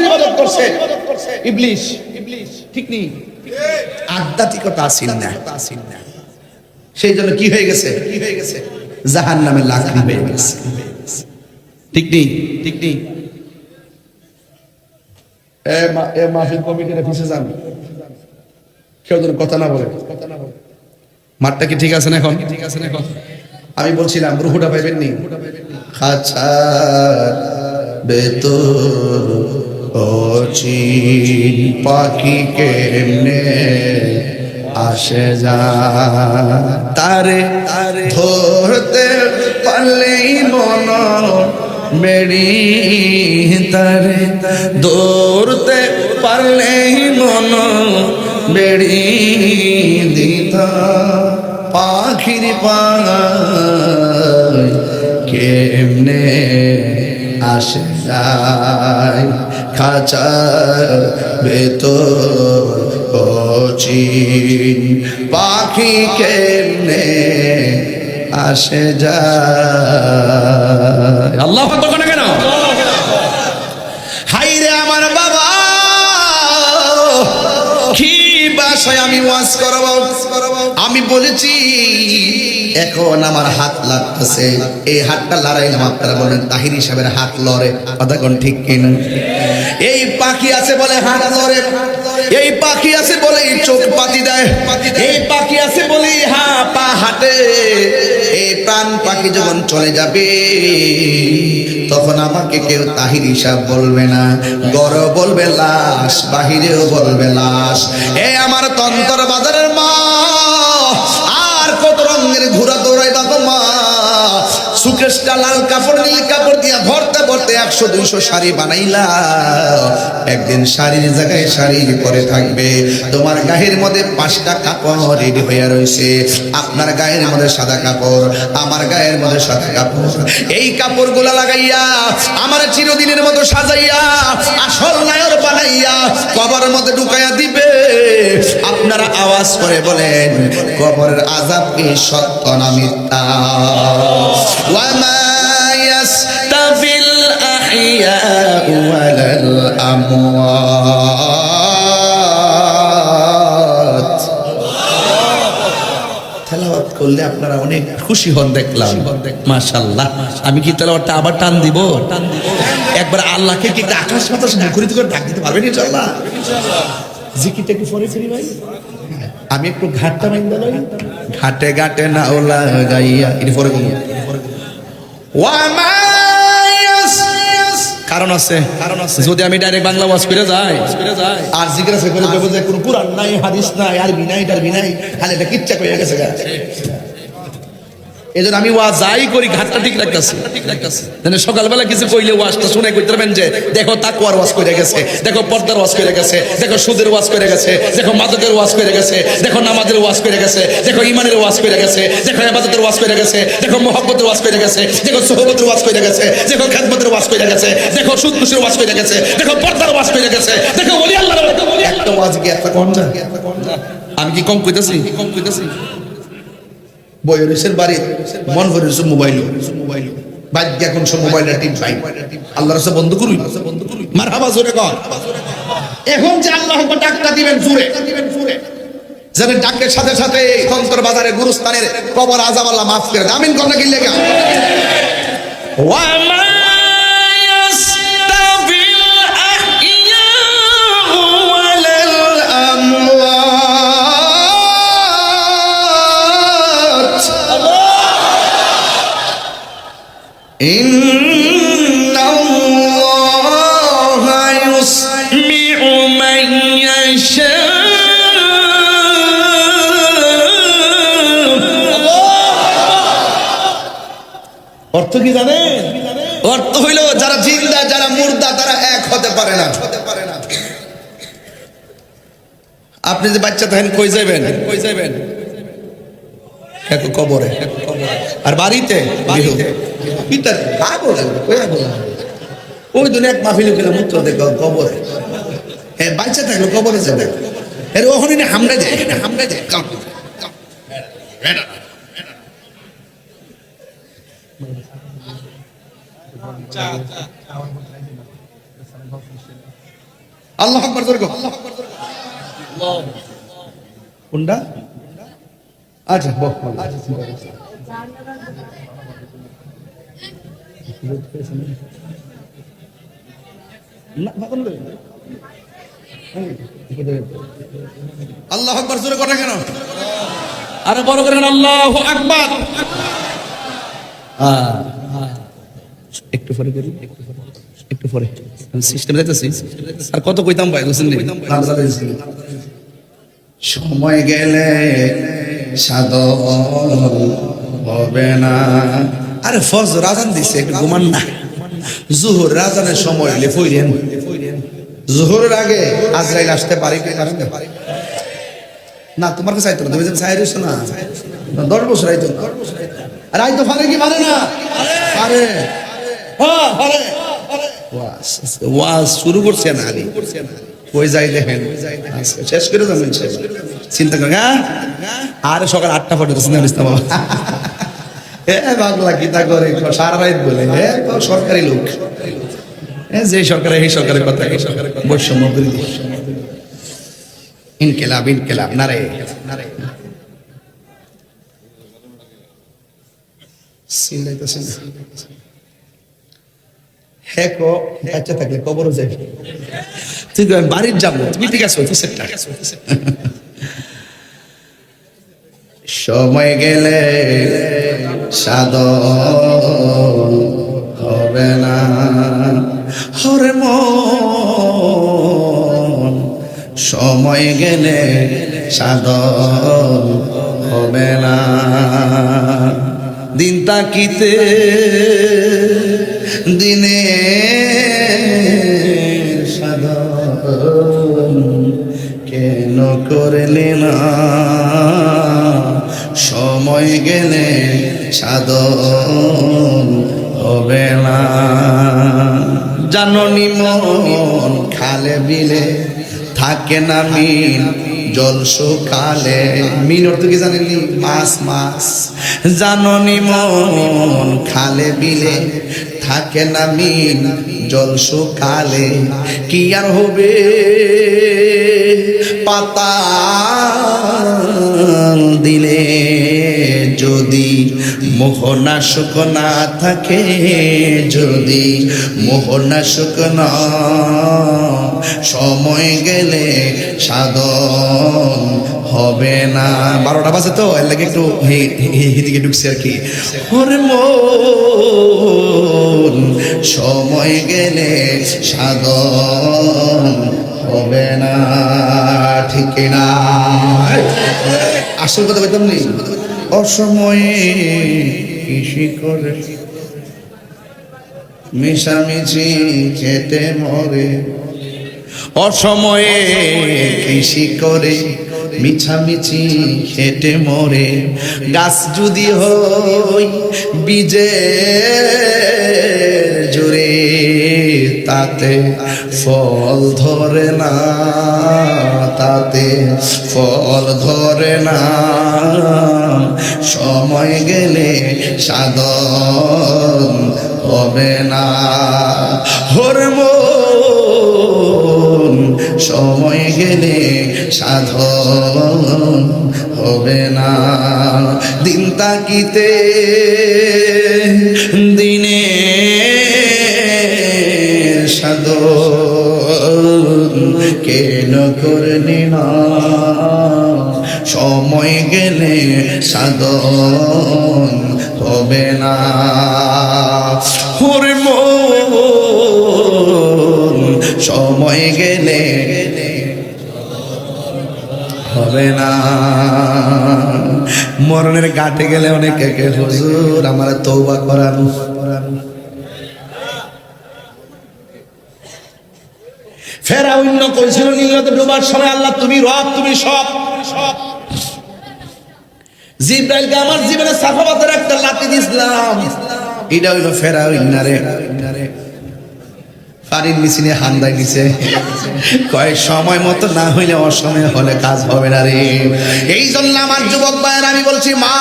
ইবাদত করছে ইবলিস ঠিক নেই আধ্যাত্মিকতা আসিল না সেই জন্য কি হয়ে গেছে জাহান্নামের লাকড়ি হয়ে গেছে ঠিক নেই মাহফিল কমিটির অফিসে যান কেউ যেন কথা না বলে মাঠটা কি ঠিক আছে না এখন আমি বলছিলাম রুহুটা পাইবেন নি খাঁচার ভেতর অচিন পাখি কেমনে আসে যায় তারে ধরতে পারলেই মন মেরি তারে ধরতে পারলেই মন মেরি দিতা পাখির পায় কেমনে আসে যায় খাঁচার ভেতর অচিন পাখি কেমনে আসে যায় আল্লাহু আকবার কেন হাইরে আমার বাবা কি ভাষায় আমি ওয়াজ করব আমি বলেছি এখন আমার হাত লাগতেছে এই হাতটা লড়াইলাম আপনারা বলেন তাহিরি সাহেবের হাত লড়ে কথা কোন ঠিক কিনা এই পাখি আছে বলে হাত লড়ে এই পাখি আছে বলে চোখ পাতি দেয় এই পাখি আছে বলে পা হাঁটে এই প্রাণ পাখি যখন চলে যাবে তখন আমাকে কেউ তাহিরি সাহেব বলবে না গড় বলবে লাশ বাহিরেও বলবে লাশ এ আমার তন্তর বাজারের মা আর কত রঙের ঘোড়া দৌড়াই বাবা মা সুকেশটা লাল কাপড় নীল কাপড় দিয়া ভরতে 100-200 শাড়ি বানাইলা একদিন শাড়ির জায়গায় শাড়ি পরে থাকবে তোমার গায়ের মধ্যে 5টা কাপড় রেডি হয়ে রয়েছে আপনার গায়ের মধ্যে সাদা কাপড় আমার গায়ের মধ্যে সাদা কাপড় এই কাপড়গুলা লাগাইয়া আমার চিরদিনের মতো সাজাইয়া আসল নায়র বানাইয়া কবরের মধ্যে ঢুকাইয়া দিবে আপনারা আওয়াজ করে বলেন কবরের আযাব কি সত্য না মিথ্যা ওয়া মা ইয়াস্তাবিল আহইয়া ওয়ালাল আমওয়াত তেলাওয়াত করলে আপনারা অনেক খুশি হন দেখলাম মাশাআল্লাহ আমি কি তেলাওয়াতটা আবার টান দিব একবার আল্লাহকে কি আকাশ বাতাস মুখরিত করে ডাক দিতে পারবেন ইনশাআল্লাহ জিকিরটা কি পরে ফিরি ভাই আমি একটু ঘাটটা বাইন্দা লই ঘাটে ঘাটে নাও লাগাইয়া এর পরে বলি ওয়া মা কারণ আছে যদি আমি ডাইরেক্ট বাংলা ওয়াজ করে যাই আর জিজ্ঞাসা করে দেব যে কোন কুরআন নাই হাদিস নাই আরবি নাই টারবি নাই খালি এটা কিচ্ছা কইয়া গেছে গা এজন্য আমি ওয়াজ যাই করি ঘাটটা ঠিক রাখতাছি মানে সকালবেলা কিছু কইলে ওয়াজটা শুনে কইতে পারবেন যে দেখো তাকওয়ার ওয়াজ কইরা গেছে দেখো পর্দার ওয়াজ কইরা গেছে দেখো সুদের ওয়াজ কইরা গেছে দেখো মাদকের ওয়াজ কইরা গেছে দেখো নামাজের ওয়াজ কইরা গেছে দেখো ঈমানের ওয়াজ কইরা গেছে দেখো ইবাদতের ওয়াজ কইরা গেছে দেখো মুহাব্বতের ওয়াজ কইরা গেছে দেখো সুহবতের ওয়াজ কইরা গেছে দেখো খিদমতের ওয়াজ কইরা গেছে দেখো সুদকুশের ওয়াজ কইরা গেছে দেখো পর্দার ওয়াজ কইরা গেছে দেখো ওলি আল্লাহর একটা ওয়াজ কি একটা কোন না আমি কি কম কইতাছি বয়সের বাড়ি মন ভরে মোবাইল বাদ এখন সব মোবাইলটা টিপ ভাই আল্লাহর রাস্তা বন্ধ করুন মারহাবা জোরে কর এখন যে আল্লাহ ডাকটা দিবেন জোরে যেন ডাকের সাথে সাথে অন্তর বাজারে গুরুস্থানের কবর আযাব আল্লাহ মাফ করে আমিন কোন না কিল্লে ওয়া মা إن الله يسمع من يشاء অর্থ কি জানেন অর্থ হইল যারা জিন্দা যারা মুর্দা তারা এক হতে পারে না আপনি যে বাচ্চা থাকেন কই যাবেন কবরে আর বাড়িতে ওই দুনিয়া এক মাহফিল গেলে মূত্র দেখো কবরে হ্যাঁ বাচ্চা থাকলো কবরে যাবে এর ওখানে হামড়া যায় আল্লাহু আকবার জোরে কও। কোনটা? আচ্ছা বল। আল্লাহু আকবার জোরে কথা কেন? আরে বড় করে আল্লাহু আকবার। একটু পরে করি, একটু পরে সিস্টেম যাইতেছি। আর কত কইতাম ভাই বুঝছেন নি? সময় গেলে সাধন হবে না। আরে ফজর আজান দিছে, একটু ঘুমান না। জোহর আজানের সময় হইলে ফইরেন। জোহরের আগে আজরাইল আসতে পারে কি পারে না? তোমার কাছে আইতো না, তুমি যেন চাই রইছো না। 10 বছর আইতো না। আর আইতো পারে কি পারে না? পারে। হ্যাঁ পারে। ওয়াজ শুরু করছে না, আলী কই যাই দেখেন শেষ করে যাবেন। চিন্তা করেন হ্যাঁ। আর সকাল 8টা পর্যন্ত চিন্তা করিস না বাবা। বাংলা গীতা করে সারা রাত বলে সরকারি লোক, যে সরকারের এই সরকারের কথা, এই সরকারের বৈষম্য বিরোধী ইনকিলাব ইনকিলাব নারে নারে চিল্লাইতেছেন। হ্যাঁ কো বাচ্চা থাকলে কবরও যাবে। ঠিক আছে বাড়ির যাবো, তুমি ঠিক আছে সময় গেলে সাধন হবে না। হরে মন সময় গেলে সাধন হবে না। দিন তাকিতে দিনে সাধন কেন করলে না? সময় গেলে সাধন হবে না। জাননি মন খালে বিলে থাকে না মিন, জল শুকালে। মিন অর্থ কি জানেননি? মাছ মাছ। জাননি মন খালে বিলে থাকে না মিন, জল শুকালে কি আর হবে? পাতা দিলে যদি মোহনাশক না থাকে, যদি মোহনাশক না, সময় গেলে সাধন হবে না। 12টা বাজে তো এর লাগে একটু এদিকে ঢুকছি আর কি। ওরে মন সময় গেলে সাধন হবে না, ঠিক না? আসল কথা বলতাম নি, অসময়ে কৃষি করে মিশামিশি খেতে মরে। অসময়ে কৃষি করে মিছামিছি খেটে মরে। গাছ যদি হই বীজে জুড়ে, তাতে ফল ধরে না, তাতে ফল ধরে না। সময় গেলে সাধন হবে না। হরমোন সময় গেলে সাধন হবে না। দিন তাকিতে দিনে সাধন কেন করলি না? সময় গেলে সাধন হবে না। হরমোন সময় গেলে হবে না। মরণের ঘাটে গেলে অনেকে কে হুজুর আমার তওবা করান। ফেরাউন কইছিল নীলনদে ডোবার সময়, আল্লাহ তুমি রব, তুমি সব। জিবরাইলকে আমার জীবনে সাফাবাতের একটা লাঠি দিছিলাম। এটা হইল ফেরাউন রে। পানির মিছিলে হান্দাই দিছে, কয়েক সময় মতো না হইলে অসময় হলে কাজ হবে না রে। এই জন্য আমার যুবক ভাইয়ের আমি বলছি, মা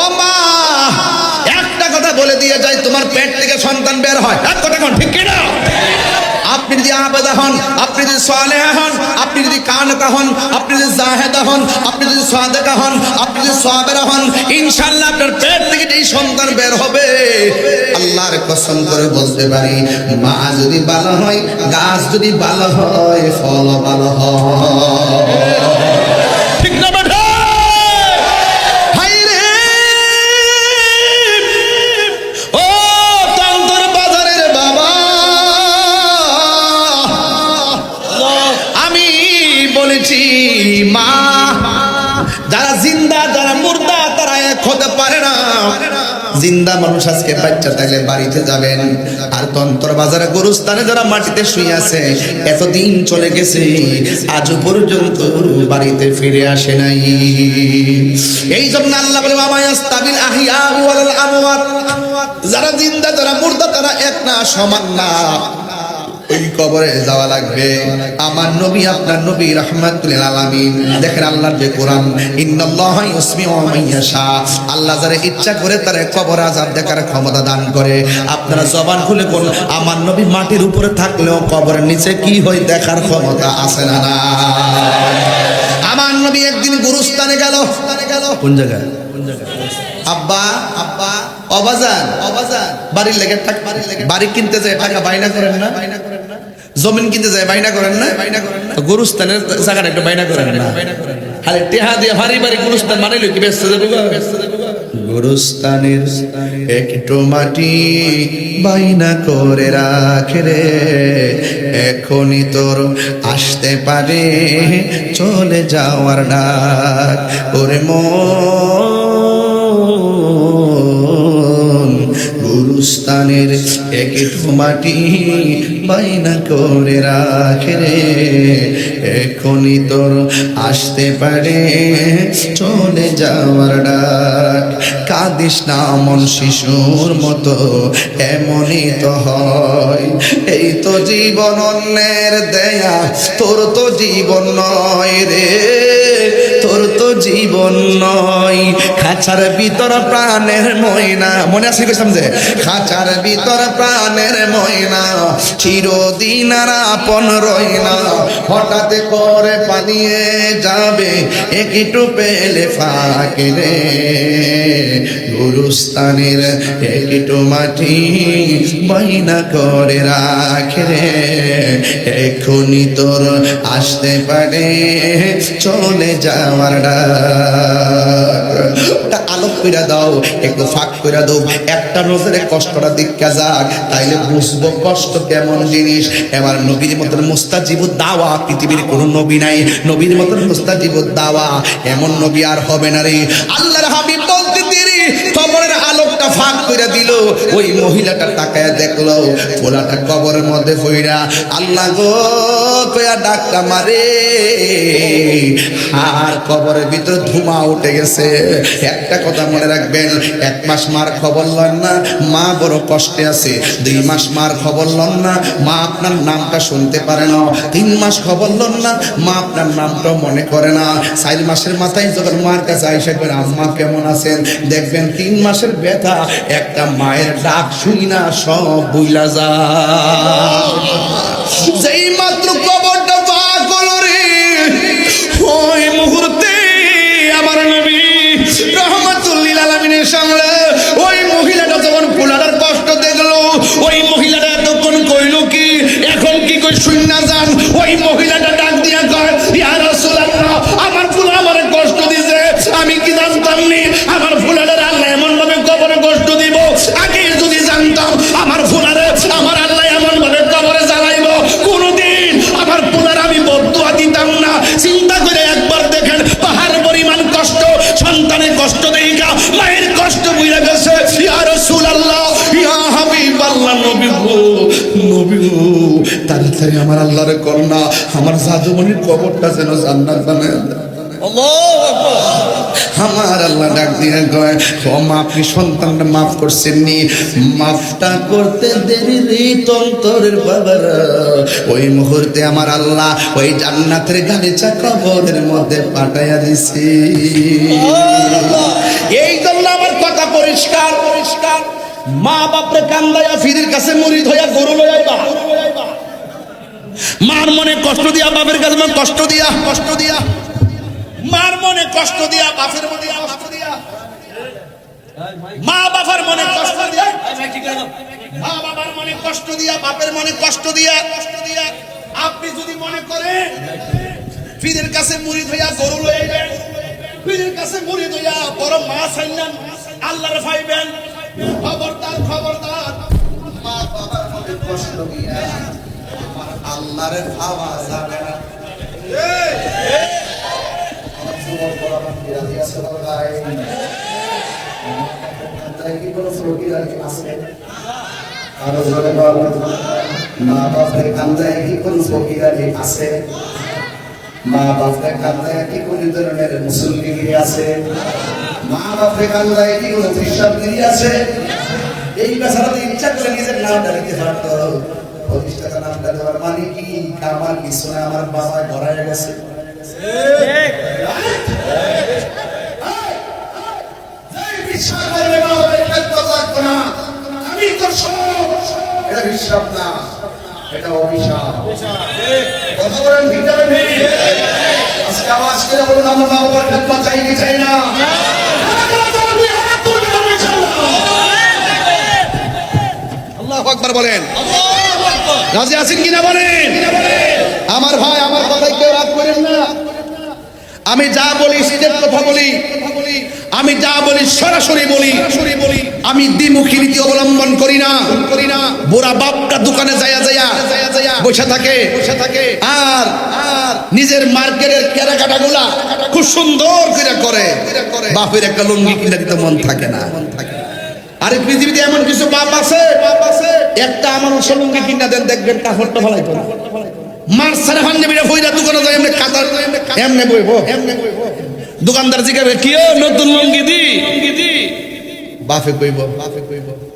ও মা, একটা কথা বলে দিয়ে যাই, তোমার পেট থেকে সন্তান বের হয়, এক কথা কোন ঠিক কিনা? আপনি যদি আবেদা হন, আপনি যদি সালেহা হন, আপনি যদি কানকা হন, আপনি যদি জাহেদা হন, আপনি যদি সাদেকা হন, আপনি যদি সাবেরা হন, ইনশাআল্লাহ আপনার পেট থেকে যেই সন্তান বের হবে, আল্লাহর কসম করে বলতে পারি, মা যদি ভালো হয়, গাছ যদি ভালো হয়, ফল ভালো হয়। ঠিক না বেটা? হাই রে ও তন্তর বাজারের বাবা, আমি বলেছি মা যারা জিন্দা যারা মুর্দা তারা এক হতে পারে না। জিন্দা মানুষ আজকে বাচ্চা থাকলে বাড়িতে যাবেন, আর তন্তর বাজারে গরুস্থানে যারা মাটিতে শুয়ে আছে এতদিন চলে গেছে, আজও পর্যন্ত বাড়িতে ফিরে আসে নাই। এই জন্য আল্লাহ বলে আমায়াস্তাবিল আহিয়া ওয়াল আমওয়াত, যারা জিন্দা যারা মুর্দা তারা এক না, সমান না। ওই কবরে যাওয়া লাগবে। আমার নবী আপনার নবী রাহমাতুল আলামিন, দেখেন আল্লাহর যে কোরআন, ইন্নাল্লাহা ইউসমিউ মান ইয়াশা, আল্লাহ যারা ইচ্ছা করে তারে কবর আযাব দেখার ক্ষমতা দান করে। আপনারা জবান খুলে কোন আমার নবী মাটির উপরে থাকলেও কবরের নিচে কি হয় দেখার ক্ষমতা আছে না? না। আমার নবী একদিন গুরুস্থানে গেল। কোন জায়গায়? আব্বা আব্বা অবাজান অবাজান বাড়ির লেগে টাকা, বাড়ি কিনতে যায় টাকা বাইনা করেন না? জমিন কিনতে যায় বাইনা করেন না? গরুস্থানের জায়গাটা একটু বাইনা করেন না? খালি টেহা দিয়ে ভারী ভারী গরুস্থান বানাইলো কি ব্যস্ত যাবো? গরুস্থানের একটু মাটি বাইনা করে রাখে রে, এখনই তোর আসতে পারে চলে যাওয়ার ডাক। ওরে মন গুরুস্থানের একটু মাটি বাইনা করে রাখে রে, এখনই তোর আসতে পারে চলে যাওয়ার ডাক। কাঁদিস না মন শিশুর মতো, এমনই তো হয়। এই তো জীবন অন্যের দেয়া, তোর তো জীবন নয় রে, তোর তো জীবন নয়। খাঁচার ভিতর প্রাণের ময়না, মনে আছে কি সমঝে? খাঁচার ভিতর প্রাণের ময়না চিরদিন আর আপন রয় না, হঠাৎ করে পালিয়ে যাবে একটু পেলে ফাঁকে রে। গুরুস্থানের একটু মাটি বাইনা করে রাখে রে, এখনই তোর আসতে পারে চলে যাওয়ার ডাক। আলোক করে দাও, একটু ফাঁক করে দাও, একটা নজরে কষ্টটা দিক্কা যাক, তাইলে বুঝবো কষ্ট কেমন জিনিস। এবার নবীর মতন মুস্তাজিবুদ দাওয়া পৃথিবীর কোন নবী নাই, নবীর মতন মুস্তাজিবুদ দাওয়া এমন নবী আর হবে না রে। আল্লাহর হাবিব বলতে দেরি কবরের আলোকটা ফাঁক করে দিল, ওই মহিলাটা তাকায় দেখলো পোলাটা কবরের মধ্যে পইড়া, আল্লাহ গো কয়া ডাকটা মারে, আর কবরের ভিতর ধুমা উঠে গেছে। একটা কথা মনে রাখবেন, 1 মাস মার খবর লন না, মা বড় কষ্টে আছে। 2 মাস মার খবর লন না, মা আপনার নামটা শুনতে পারে না। 3 মাস খবর লন না, মা আপনার নামটা মনে করে না। 4 মাসের মাথায় যখন মার কাছে আইসা করে আম্মা কেমন আছেন, দেখবেন 3 মাসের ব্যথা একটা মায়ের ডাক শুনি না সব বুইলা যায়। যেই মাত্র কবরটা পাক হলো রে, ওই মুহূর্তে আমার নবী রাহমাতুল লিল আলামিনের সামনে ওই মহিলাটা যখন পোলাটার কষ্ট দেখলো, ওই মহিলাটা এতক্ষণ কইল কি, এখন কি কই শুননা যান। ওই মহিলাটা ডাক দিয়া কয়, ইয়া রাসূলুল্লাহ, আমার পোলা আমারে কষ্ট দিছে, আমি কি জানতাম নি আমার পোলাটার আল্লাহ এমন ভাবে কবরে কষ্ট দিব? আগে যদি জানতাম আমার পোলারে আমার আল্লাহ এমন ভাবে কবরে জ্বালাইব, কোনদিন আমার পোলার আমি বদদুয়া দিতাম না। চিন্তা করে একবার দেখেন, পাহাড় পরিমাণ কষ্ট, সন্তানের কষ্ট দেখা মায়ের কষ্ট বুঝে গেছে। ইয়া রাসূলুল্লাহ, ইয়া হাবিবাল্লাহ, নবী গো, নবী গো, তাড়াতাড়ি আমার আল্লাহর কন্যা আমার জাদুমণির কবরটা যেন জান্নাত বানায় দেয়। আমার আল্লাহ ডাক দিয়ে কয়, মা আপনি সন্তানটা মাফ করছেন নি, মাফটা করতে দেরি রে তন্তরের বাবারা। ওই মুহূর্তে আমার আল্লাহ ওই জান্নাতের গালিচা কবরের মধ্যে পাঠাইয়া দিছে। এই জন্য আমার কথা পরিষ্কার পরিষ্কার, মা বাপরে কান্দাইয়া ফিরির কাছে মুরিদ হইয়া গরু লইয়া মার মনে কষ্ট দিয়া বাপের কাছে কষ্ট দিয়া মার মনে কষ্ট দিয়া বাপের মনে কষ্ট দিয়া মা বাবার মনে কষ্ট দিয়া মা বাবার মনে কষ্ট দিয়া বাপের মনে কষ্ট দিয়া আপনি যদি মনে করেন পীরের কাছে মুরিদ হইয়া গরু লইবেন, পীরের কাছে মুরিদ হইয়া বড় মাছ আইনান আল্লাহর পাইবেন, খবরদার মা বাবার মনে কষ্ট দিয়া আল্লাহর পাওয়া যাবে না। মা বাপের কান্দায় কি কোন ফকিরানি আছে? মা বাপের কান্দায় কি কোন ধরনের মুসলমানগিরি আছে? মা বাপের কান্দায় কি কোন খ্রিস্টানগিরি আছে? এই বেচারা ইচ্ছা করে নিজের নামটা লিখতে পারতো, 25 টাকা নামটা দেওয়ার মানে কি? আমার কিছু না, আমার বাবা গড়ায় গেছে। এটা বিশ্বাস না, এটা অভিশাপ। কথা বলেন ভিতরে নেই। আজকে আওয়াজ করে বলুন আমরা মা বাবার খেদমত চাই কি চাই না? আল্লাহু আকবার বলেন। রাজি আছেন কিনা বলেন? আমার ভাই, আমার কথায় কেউ রাগ করেন না। আমি যা বলি সিধের কথা বলি, আমি যা বলি সরাসরি বলি। আমি দ্বিমুখী নীতি অবলম্বন করি না। বুড়া বাপটা দোকানে যায়া বসে থাকে আর নিজের মার্কেটের কেনাকাটা গুলা খুব সুন্দর করে বাপের একটা লুঙ্গি কিনে দিতে মন থাকে না। আরে পৃথিবীতে এমন কিছু বাপ আছে, একটা আমার লুঙ্গি কিনা দেন, দেখবেন কাপড়টা ফলাইতো না। মার সারা পাঞ্জাবিটা ফইরা দোকানে যায় এমনি কাতার এমনি বইবো। দোকানদার জিজ্ঞাসা কি নতুন লুঙ্গি দি? বাপে কইব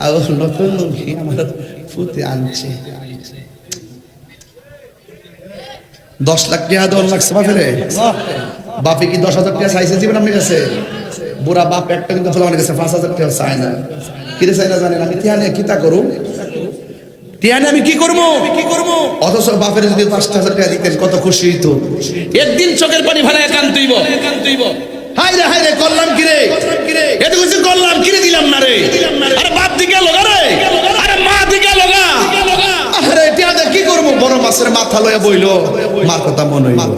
আর নতুন লুঙ্গি আমার ফুতে আনছে। 10 লাখ টাকা দেওয়ার লাগছে বাপের। বাপে কি 10,000 টাকা চাইছে জীবন আপনার কাছে? বুড়া বাপ একটা কিন্তু ফলানোর কাছে 5,000 টাকা চায় না। কি চাই না জানেন? আমি তিয়ানে কিতা করু, তিয়ানে আমি কি করবো? অথচ বাপের যদি 5,000 টাকা দিতেন কত খুশি হইতো। একদিন চোখের পানি ফেলায় কান্দইব। হায় রে করলাম কি রে, এত কিছু করলাম কি রে, দিলাম না রে। আরে বাপ দিকে লগা রে, আরে মা দিকে লগা। আরে তিয়ানে কি করবো? বড় মাছের মাথা লইয়া বইলো, মার কথা মনে হইল।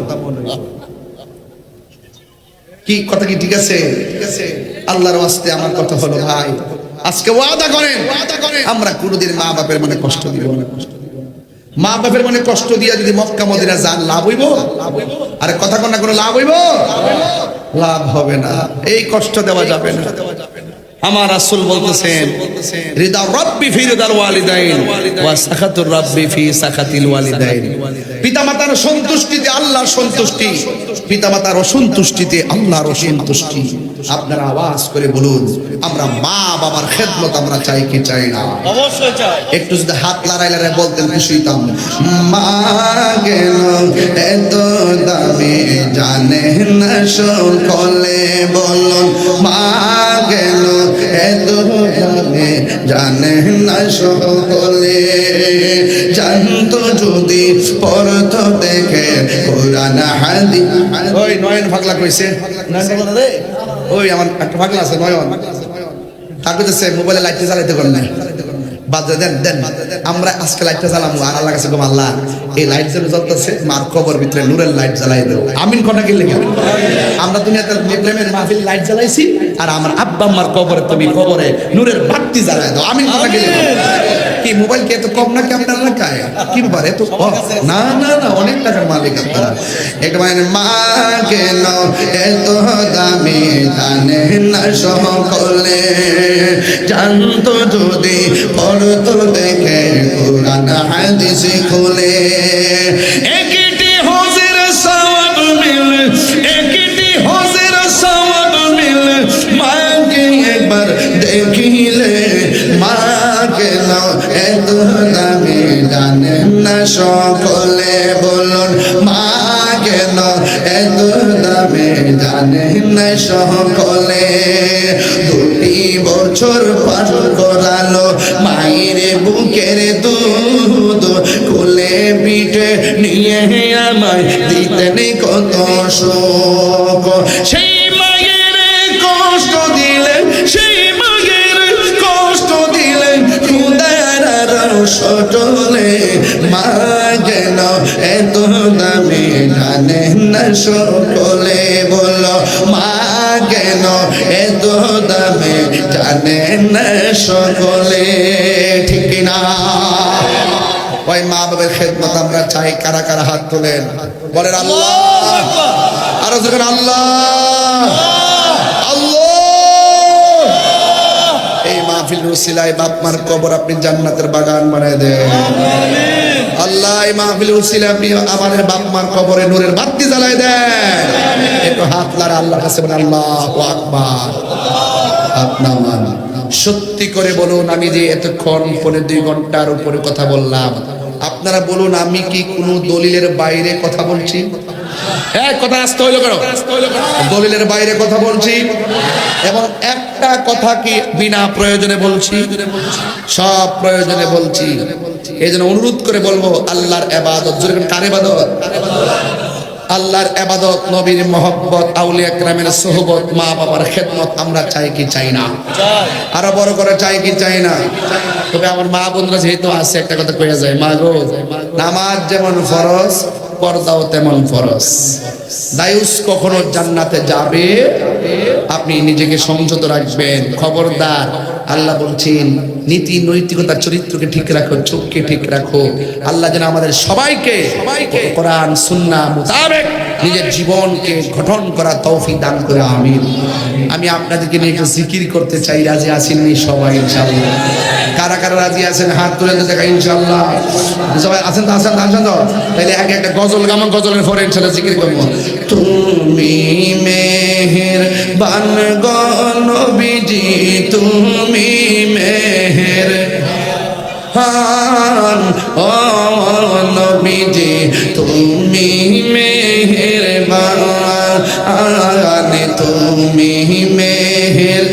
কি কথা কি ঠিক আছে? আল্লাহর ওয়াস্তে আমার কথা হলো ভাই, আজকে ওয়াদা করেন আমরা কোনোদিন মা বাপের মনে কষ্ট দিব না। মা বাপের মনে কষ্ট দিয়া যদি মক্কা মদিনা যান লাভ হইব? আরে কথা কোন না, কোনো লাভ হইব? লাভ হবে না। এই কষ্ট দেওয়া যাবে না। আমার রাসূল বলতেছেন রিদা রাব্বি ফি রিদাল ওয়ালিদাইন ওয়া সাখাতুর রাব্বি ফি সাখাতিল ওয়ালিদাইন। পিতামাতার সন্তুষ্টিতে আল্লাহর সন্তুষ্টি, পিতামাতার অসন্তুষ্টিতে আল্লাহর অসন্তুষ্টি। আপনারা আওয়াজ করে বলুন আমরা মা বাবার খেদমত আমরা চাই কি চাই না? অবশ্যই চাই। একটু যদি হাত লড়াই বলতেন খুশি হইতাম। মা গেল এত দামি জানে না সকলে, বলুন মা গেল এত দামি জানে না সকলে। জানতো যদি পড়ত দেখে কোরআন হাদিস। ওই নয়ন পাগলা কইছে, ওই আমার একটা পাগলা আছে নয়ন, তাকে মোবাইলে লাইটটা জ্বালাইতে পারেন না, বাদ দেন। আমরা আজকে লাইটটা জ্বালাবো আর আল্লাহ কাছে আল্লাহ এই লাইট জ্বলতেছে, মার কবর ভিতরে নূরের লাইট জ্বালাই দেবো। আমিন কটা কিনলে আমরা দুনিয়াতে প্রেমের মাহফিল লাইট জ্বালাইছি, আর আমার আব্বা আম্মার কবরে তুমি কবরে নূরের বাতি জ্বালাই দাও। আমিন কটা কিনলে কি মোবাইল কি এত কম নাকি আপনার এলাকায়? কি ব্যাপার এত কম? না অনেক টাকার মালিক আপনারা। একটা মানে মা কেন এত দামি জানে না সকলে, জানতো যদি পড়তো দেখে কোরআন হাদিস খুলে। একটি হজের সওয়াব মিল, একটি হজের সওয়াব মিল, মাকে একবার দেখিলে। মা কেন এত দামি জানেন না সকলে, বলুন মা কেন এত দামে জানে না সকলে। 2 বছর পার করালো মায়ের বুকের দুধ, কোলে পিঠে নিয়ে আমায় দিতেন কত সুখ। সেই মায়ের কষ্ট দিলেন, সেই মায়ের কষ্ট দিলেন খুদার সটলে। মা যেন এত দামে জানেন না সকলে, বলো মা কেন এত দামে জানেন না সকলে, ঠিক না? ওই মা বাবার খেদমত আমরা চাই। কারা কারা হাত তোলেন বলেন আল্লাহ, আরো যখন আল্লাহ আল্লাহ। এই মাহফিল উসিলায় বাপ মার কবর আপনি জান্নাতের বাগান বানায় দেন আল্লাহ। এই মাহফিল উসিলায় আপনি আমাদের বাপ মার কবরে নূরের বাতি জ্বালায় দেন। একটু হাত লাড়া আল্লাহর কাছে বলেন আল্লাহু আকবার। হাত নামান। সত্যি করে বলুন, আমি যে এতক্ষণ 2.5 ঘন্টার উপরে কথা বললাম, আপনারা বলুন আমি কি কোনো দলিলের বাইরে কথা বলছি? কথা আসতে হইলো কেন? দলিলের বাইরে কথা বলছি এবং একটা কথা কি বিনা প্রয়োজনে বলছি? সব প্রয়োজনে বলছি। এই জন্য অনুরোধ করে বলবো, আল্লাহর ইবাদত, জোরে কার ইবাদত? আল্লাহর ইবাদত, নবীর মহব্বত, আউলিয়া কেরামের সোহবত, মা বাবার খেদমত আমরা চাই কি চাই না? আরো বড় করে চাই কি চাই না? তবে আমার মা বোনরা যেহেতু আছে, একটা কথা কইয়া যায়, মা গো, নামাজ যেমন ফরজ, পর্দাও তেমন ফরজ। দায়ুস কখনো জান্নাতে যাবে, আপনি নিজেকে সংযত রাখবেন। খবরদার, আল্লাহ বলছেন নীতি নৈতিকতা চরিত্রকে ঠিক রাখো, চোখকে ঠিক রাখো। আল্লাহ যেন আমাদের সবাইকে কোরআন সুন্নাহ মোতাবেক নিজের জীবনকে গঠন করা তৌফিক দান করে, আমিন। আমি আপনাদেরকে নিয়ে একটু জিকির করতে চাই, রাজি আছেন সবাই ইনশাআল্লাহ? কারা কারা রাজি আছেন হাত তুলে দেখা ইনশাআল্লাহ? সবাই আছেন তো? আছেন তো? তাহলে একটা গজল গামন, গজলের পরে ইনশাআল্লাহ জিকির করবো। তুমি মেহেরবান গো নবীজি, তুমি মেহেরবান ও নবীজি, তুমি মেহেরবান, তুমি মেহের